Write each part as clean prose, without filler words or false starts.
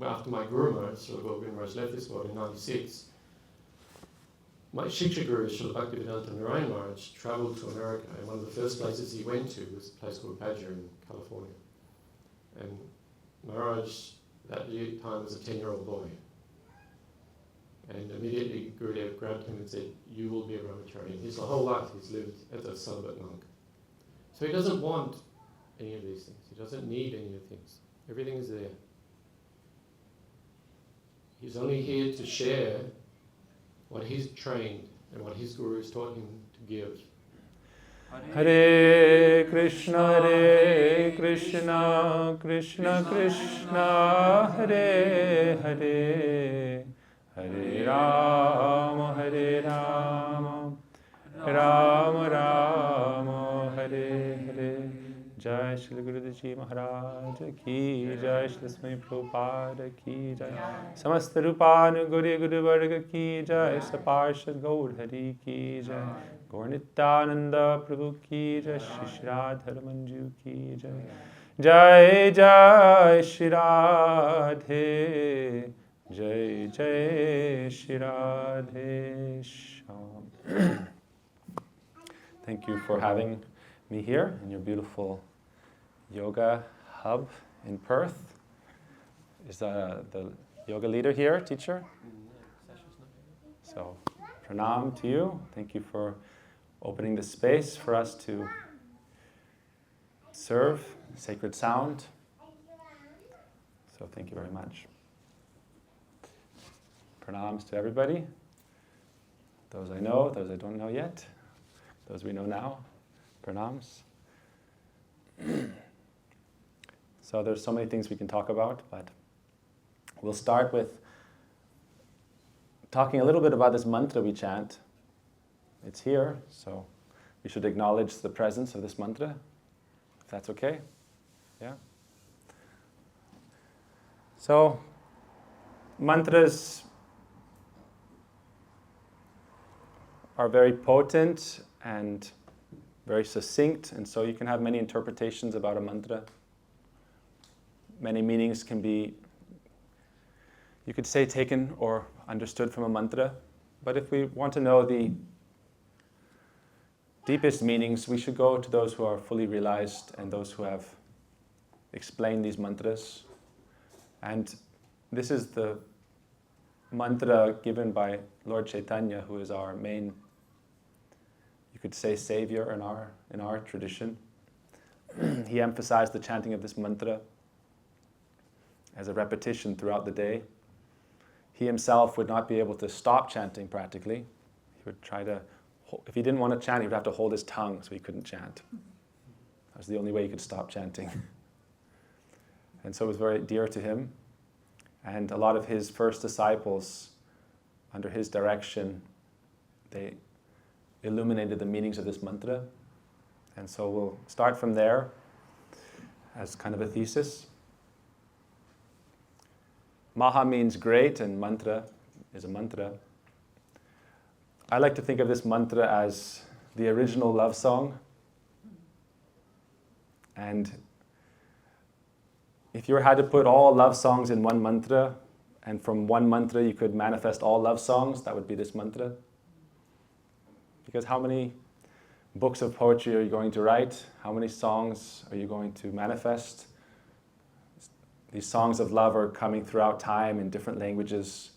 after my Guru Maharaj, Srila Govind Maharaj left this world in 96, my Shiksha Guru, Srila Bhaktivedanta Narayan Maharaj, travelled to America, and one of the first places he went to was a place called Badger in California. And Maharaj, that time, was a 10-year-old boy. And immediately Gurudev grabbed him and said, "You will be a brahmachari." His whole life he's lived as a celibate monk. So he doesn't want any of these things. He doesn't need any of the things. Everything is there. He's only here to share what he's trained and what his Guru has taught him to give. Hare Krishna, Krishna Krishna, Hare Hare, Hare Rama, Rama Rama, Hare Hare. Jai Shri Gurudev Ji Maharaj ki Jai, Shri Swami Prabhupada ki Jai, Samasta Rupanu Guru Guru Varga ki Jai, Saparshad Gaur Hari ki Jai, Gaur Nityananda Prabhu ki Jai, Shri Radha Manju ki Jai. Jai Jai Shri Radhe, Jai Jai Shri Radhe Shyam. Thank you for having me here in your beautiful yoga hub in Perth. Is the yoga leader here, teacher? So, pranam to you. Thank you for opening the space for us to serve sacred sound. So thank you very much. Pranams to everybody. Those I know, those I don't know yet. Those we know now. Pranams. So there's so many things we can talk about, but we'll start with talking a little bit about this mantra we chant. It's here, so we should acknowledge the presence of this mantra, if that's okay. Yeah? So, mantras are very potent and very succinct, and so you can have many interpretations about a mantra. Many meanings can be, you could say, taken or understood from a mantra. But if we want to know the deepest meanings, we should go to those who are fully realized and those who have explained these mantras. And this is the mantra given by Lord Chaitanya, who is our main, you could say, savior in our tradition. He emphasized the chanting of this mantra as a repetition throughout the day. He himself would not be able to stop chanting practically. He would try to, if he didn't want to chant, he would have to hold his tongue so he couldn't chant. That was the only way he could stop chanting. And so it was very dear to him. And a lot of his first disciples, under his direction, they illuminated the meanings of this mantra. And so we'll start from there as kind of a thesis. Maha means great, and mantra is a mantra. I like to think of this mantra as the original love song. And if you had to put all love songs in one mantra, and from one mantra you could manifest all love songs, that would be this mantra. Because how many books of poetry are you going to write? How many songs are you going to manifest? These songs of love are coming throughout time in different languages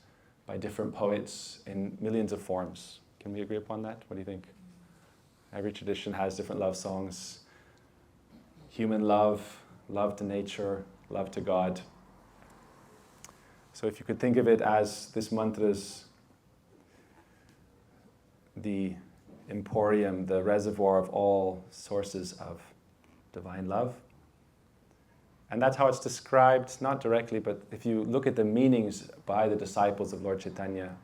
by different poets in millions of forms. Can we agree upon that? What do you think? Every tradition has different love songs. Human love, love to nature, love to God. So if you could think of it as this mantra's the emporium, the reservoir of all sources of divine love. And that's how it's described, not directly, but if you look at the meanings by the disciples of Lord Chaitanya,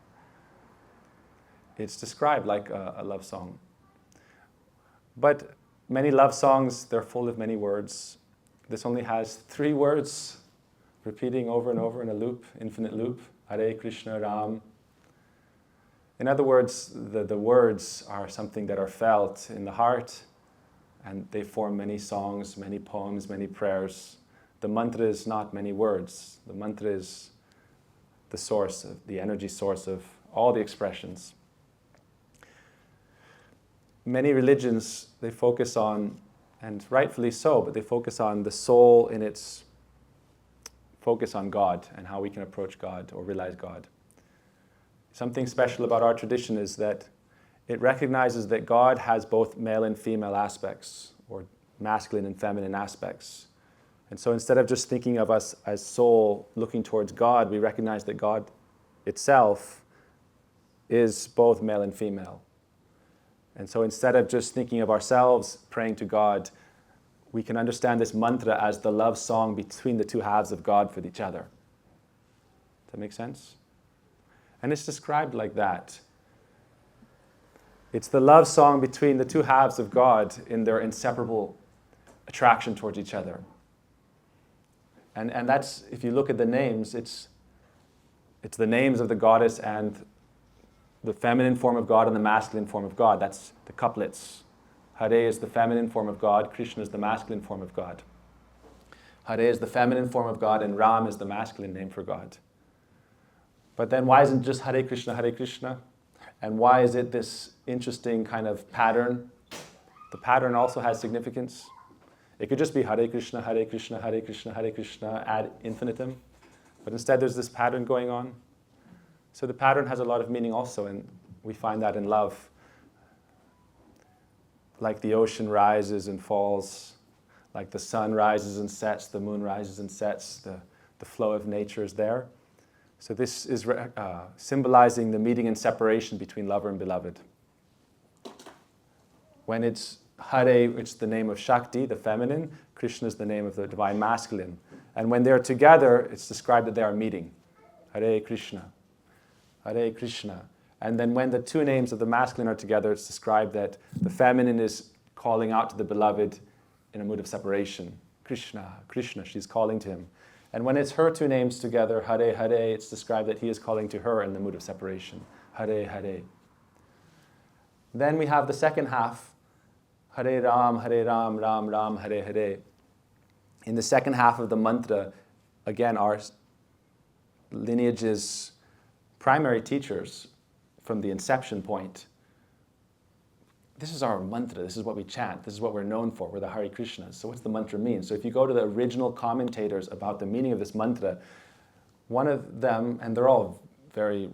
it's described like a love song. But many love songs, they're full of many words. This only has 3 words, repeating over and over in a loop, infinite loop. Hare Krishna Ram. In other words, the words are something that are felt in the heart, and they form many songs, many poems, many prayers the mantra is not many words. The mantra is the source, the energy source of all the expressions. Many religions, they focus on, and rightfully so, but they focus on the soul in its focus on God and how we can approach God or realize God. Something special about our tradition is that it recognizes that God has both male and female aspects, or masculine and feminine aspects. And so instead of just thinking of us as soul looking towards God, we recognize that God itself is both male and female. And so instead of just thinking of ourselves praying to God, we can understand this mantra as the love song between the two halves of God for each other. Does that make sense? And it's described like that. It's the love song between the two halves of God in their inseparable attraction towards each other. And that's, if you look at the names, it's the names of the goddess and the feminine form of God and the masculine form of God. That's the couplets. Hare is the feminine form of God, Krishna is the masculine form of God. Hare is the feminine form of God, and Ram is the masculine name for God. But then why isn't it just Hare Krishna, Hare Krishna? And why is it this interesting kind of pattern? The pattern also has significance. It could just be Hare Krishna, Hare Krishna, Hare Krishna, Hare Krishna ad infinitum. But instead there's this pattern going on. So the pattern has a lot of meaning also, and we find that in love. Like the ocean rises and falls, like the sun rises and sets, the moon rises and sets, the flow of nature is there. So this is symbolizing the meeting and separation between lover and beloved. When it's Hare, it's the name of Shakti, the feminine. Krishna is the name of the divine masculine. And when they're together, it's described that they are meeting. Hare Krishna, Hare Krishna. And then when the two names of the masculine are together, it's described that the feminine is calling out to the beloved in a mood of separation. Krishna, Krishna, she's calling to him. And when it's her two names together, Hare, Hare, it's described that he is calling to her in the mood of separation. Hare, Hare. Then we have the second half, Hare Ram, Ram, Ram, Hare, Hare. In the second half of the mantra, again, our lineage's primary teachers from the inception point, this is our mantra, this is what we chant, this is what we're known for, we're the Hare Krishnas. So what's the mantra mean? So if you go to the original commentators about the meaning of this mantra, one of them, and they're all very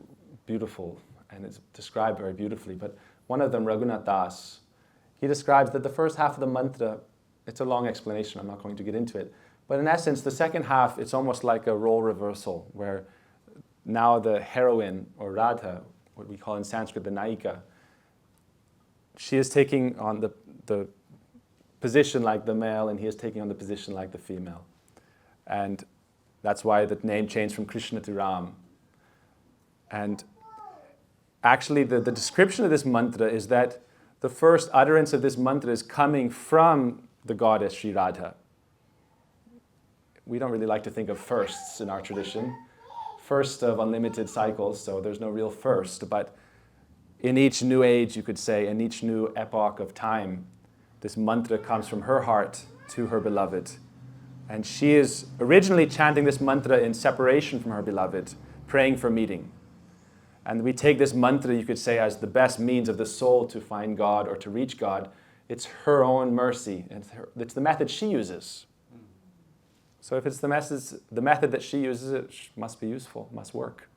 beautiful, and it's described very beautifully, but one of them, Raghunath Das, he describes that the first half of the mantra, it's a long explanation, I'm not going to get into it, but in essence, the second half, it's almost like a role reversal, where now the heroine, or Radha, what we call in Sanskrit the Naika, she is taking on the position like the male, and he is taking on the position like the female. And that's why the name changed from Krishna to Ram. And actually, the description of this mantra is that the first utterance of this mantra is coming from the goddess Sri Radha. We don't really like to think of firsts in our tradition. First of unlimited cycles, so there's no real first, but in each new age, you could say, in each new epoch of time, this mantra comes from her heart to her beloved. And she is originally chanting this mantra in separation from her beloved, praying for meeting. And we take this mantra, you could say, as the best means of the soul to find God or to reach God. It's her own mercy. It's the method she uses. So if it's the method that she uses, it must be useful, must work.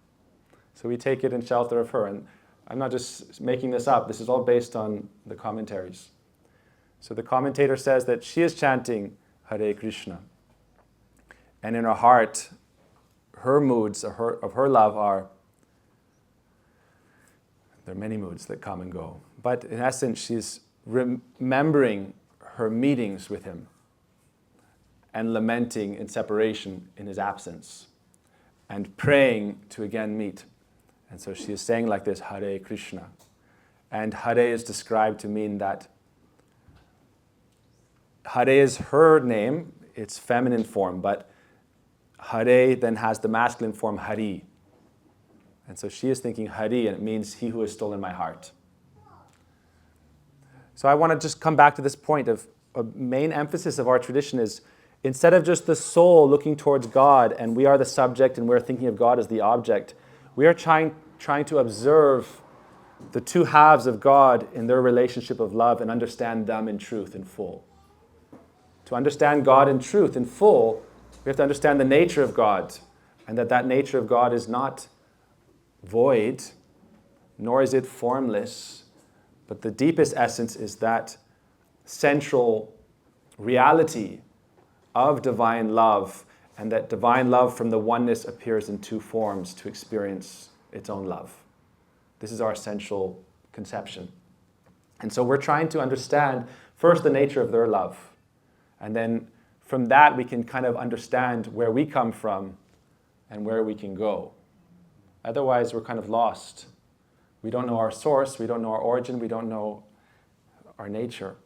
So we take it in shelter of her. And I'm not just making this up. This is all based on the commentaries. So the commentator says that she is chanting Hare Krishna. And in her heart, her moods of her love are, there are many moods that come and go. But in essence, she's remembering her meetings with him and lamenting in separation in his absence and praying to again meet. And so she is saying like this, Hare Krishna. And Hare is described to mean that Hare is her name, it's feminine form, but Hare then has the masculine form Hari. And so she is thinking Hari, and it means he who has stolen my heart. So I want to just come back to this point of a main emphasis of our tradition is instead of just the soul looking towards God and we are the subject and we're thinking of God as the object, we are trying to observe the two halves of God in their relationship of love and understand them in truth, in full. To understand God in truth, in full, we have to understand the nature of God, and that nature of God is not void, nor is it formless, but the deepest essence is that central reality of divine love, and that divine love from the oneness appears in two forms to experience its own love. This is our essential conception. And so we're trying to understand first the nature of their love, and then from that we can kind of understand where we come from and where we can go. Otherwise we're kind of lost. We don't know our source, we don't know our origin, we don't know our nature.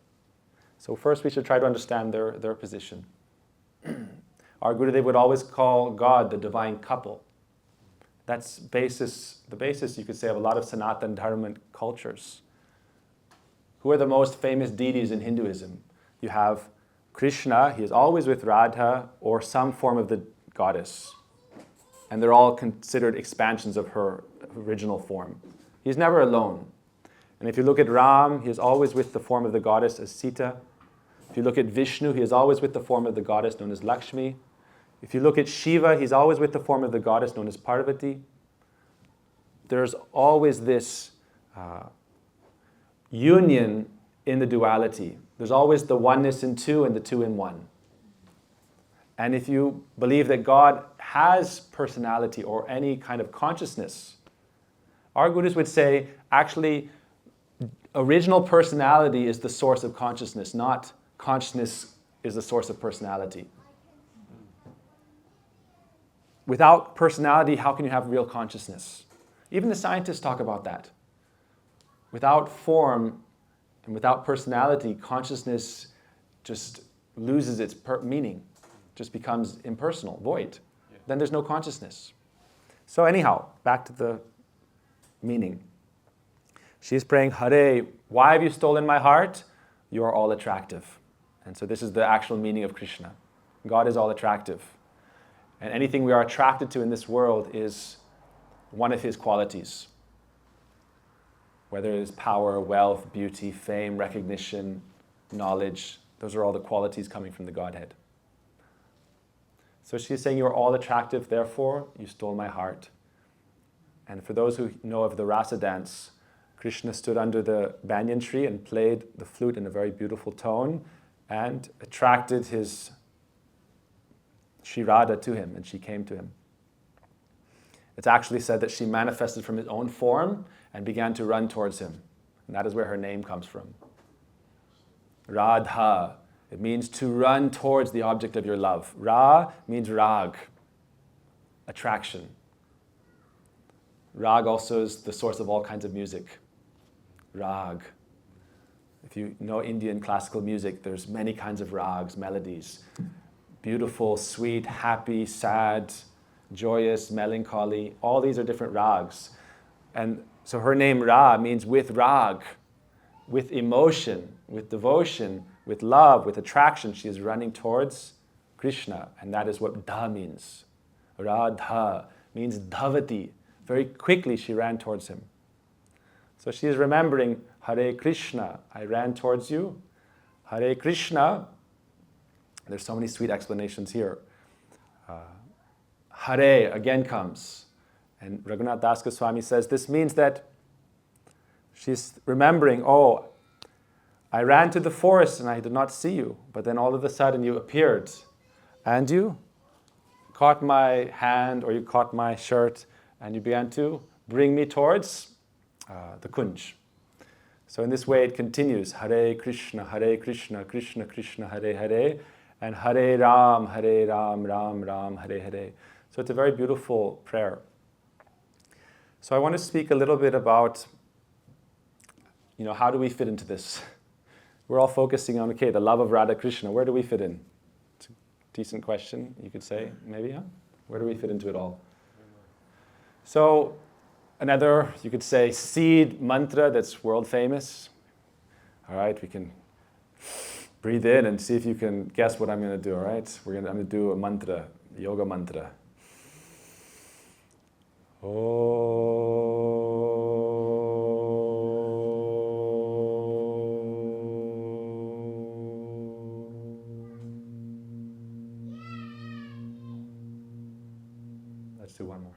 So first we should try to understand their position. Our Gurudev would always call God the divine couple. That's the basis, you could say, of a lot of Sanatana Dharma cultures. Who are the most famous deities in Hinduism? You have Krishna, he is always with Radha or some form of the goddess. And they're all considered expansions of her original form. He's never alone. And if you look at Ram, he is always with the form of the goddess as Sita. If you look at Vishnu, he is always with the form of the goddess known as Lakshmi. If you look at Shiva, he's always with the form of the goddess known as Parvati. There's always this union in the duality. There's always the oneness in two and the two in one. And if you believe that God has personality or any kind of consciousness, our gurus would say, actually, original personality is the source of consciousness, not consciousness is the source of personality. Without personality, how can you have real consciousness? Even the scientists talk about that. Without form and without personality, consciousness just loses its meaning, just becomes impersonal, void. Yeah. Then there's no consciousness. So anyhow, back to the meaning. She's praying, Hare, why have you stolen my heart? You are all attractive. And so this is the actual meaning of Krishna. God is all attractive. And anything we are attracted to in this world is one of his qualities. Whether it is power, wealth, beauty, fame, recognition, knowledge, those are all the qualities coming from the Godhead. So she's saying, you are all attractive, therefore you stole my heart. And for those who know of the Rasa dance, Krishna stood under the banyan tree and played the flute in a very beautiful tone and attracted his Sri Radha to him, and she came to him. It's actually said that she manifested from his own form and began to run towards him. And that is where her name comes from. Radha. It means to run towards the object of your love. Ra means rag, attraction. Rag also is the source of all kinds of music. Rag. If you know Indian classical music, there's many kinds of rags, melodies. Beautiful, sweet, happy, sad, joyous, melancholy. All these are different rags. And so her name Ra means with rag, with emotion, with devotion, with love, with attraction. She is running towards Krishna. And that is what Dha means. Radha means Dhavati. Very quickly she ran towards him. So she is remembering, Hare Krishna, I ran towards you. Hare Krishna, there's so many sweet explanations here. Hare again comes. And Raghunath Das Goswami says this means that she's remembering, oh, I ran to the forest and I did not see you, but then all of a sudden you appeared and you caught my hand or you caught my shirt and you began to bring me towards the Kunj. So in this way it continues, Hare Krishna, Krishna Krishna, Hare Hare, and Hare Ram, Ram Ram, Hare Hare. So it's a very beautiful prayer. So I want to speak a little bit about, how do we fit into this? We're all focusing on, the love of Radha Krishna. Where do we fit in? It's a decent question, you could say, maybe, huh? Where do we fit into it all? So another, you could say, seed mantra that's world famous. All right, we can breathe in and see if you can guess what I'm going to do, all right? I'm going to do a mantra, yoga mantra. Let's do one more.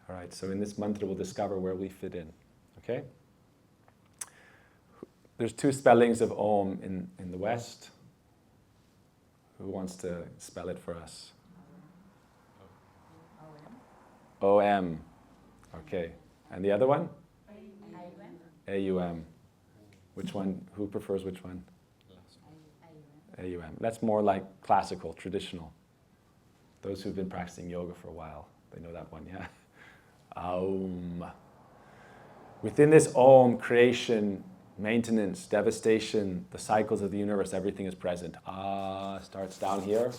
All right, so in this mantra we'll discover where we fit in, okay? There's two spellings of Om in the West. Who wants to spell it for us? O-M. Okay. And the other one? A-U-M. Which one? Who prefers which one? A-U-M. That's more like classical, traditional. Those who've been practicing yoga for a while, they know that one, yeah? Aum. Within this Om, creation, maintenance, devastation, the cycles of the universe, everything is present. Ah starts down here,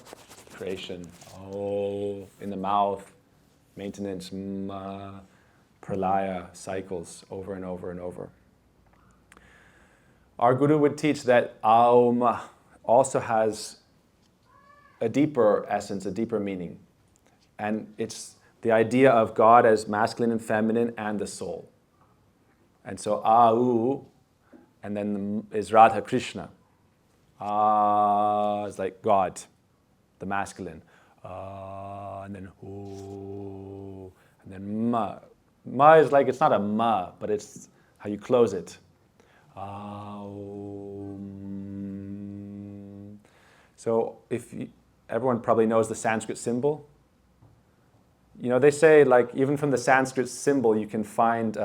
creation. Oh, in the mouth, maintenance. Ma, pralaya, cycles over and over and over. Our Guru would teach that Aum also has a deeper essence, a deeper meaning. And it's the idea of God as masculine and feminine and the soul. And so Au, and then is Radha Krishna. Is like God, the masculine. And then Hu, and then Ma. Ma is like, it's not a Ma, but it's how you close it. So everyone probably knows the Sanskrit symbol. You know, they say like even from the Sanskrit symbol you can find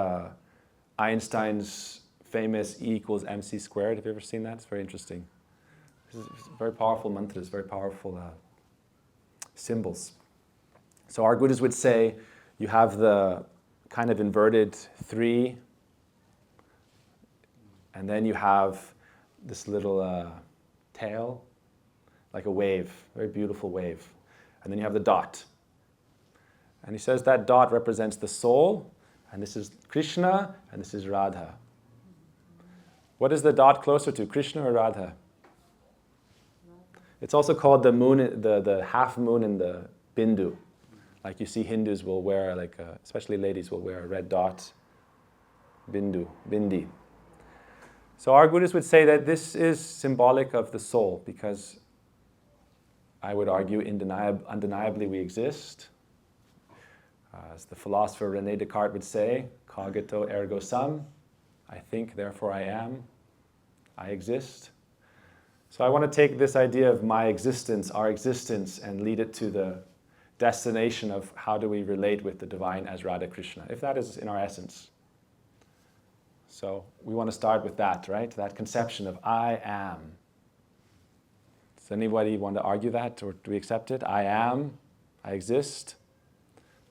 Einstein's famous E equals mc squared. Have you ever seen that? It's very interesting. This is very powerful mantras, very powerful symbols. So our Gurus would say you have the kind of inverted 3, and then you have this little tail, like a wave, very beautiful wave. And then you have the dot. And he says that dot represents the soul, and this is Krishna, and this is Radha. What is the dot closer to, Krishna or Radha? It's also called the moon, the half moon in the bindu. Like you see Hindus will wear, especially ladies will wear a red dot, bindu, bindi. So our Gurus would say that this is symbolic of the soul, because I would argue undeniably we exist. As the philosopher René Descartes would say, cogito ergo sum, I think, therefore I am, I exist. So I want to take this idea of my existence, our existence, and lead it to the destination of how do we relate with the divine as Radha Krishna, if that is in our essence. So we want to start with that, right? That conception of I am. Does anybody want to argue that, or do we accept it? I am, I exist.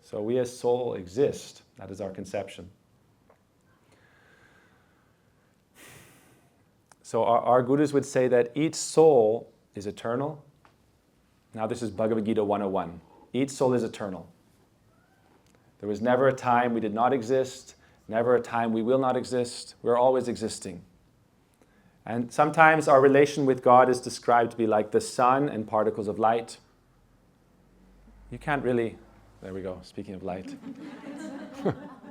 So we as soul exist. That is our conception. So our Gurus would say that each soul is eternal. Now this is Bhagavad Gita 101. Each soul is eternal. There was never a time we did not exist, never a time we will not exist. We're always existing. And sometimes our relation with God is described to be like the sun and particles of light. You can't really, there we go, speaking of light.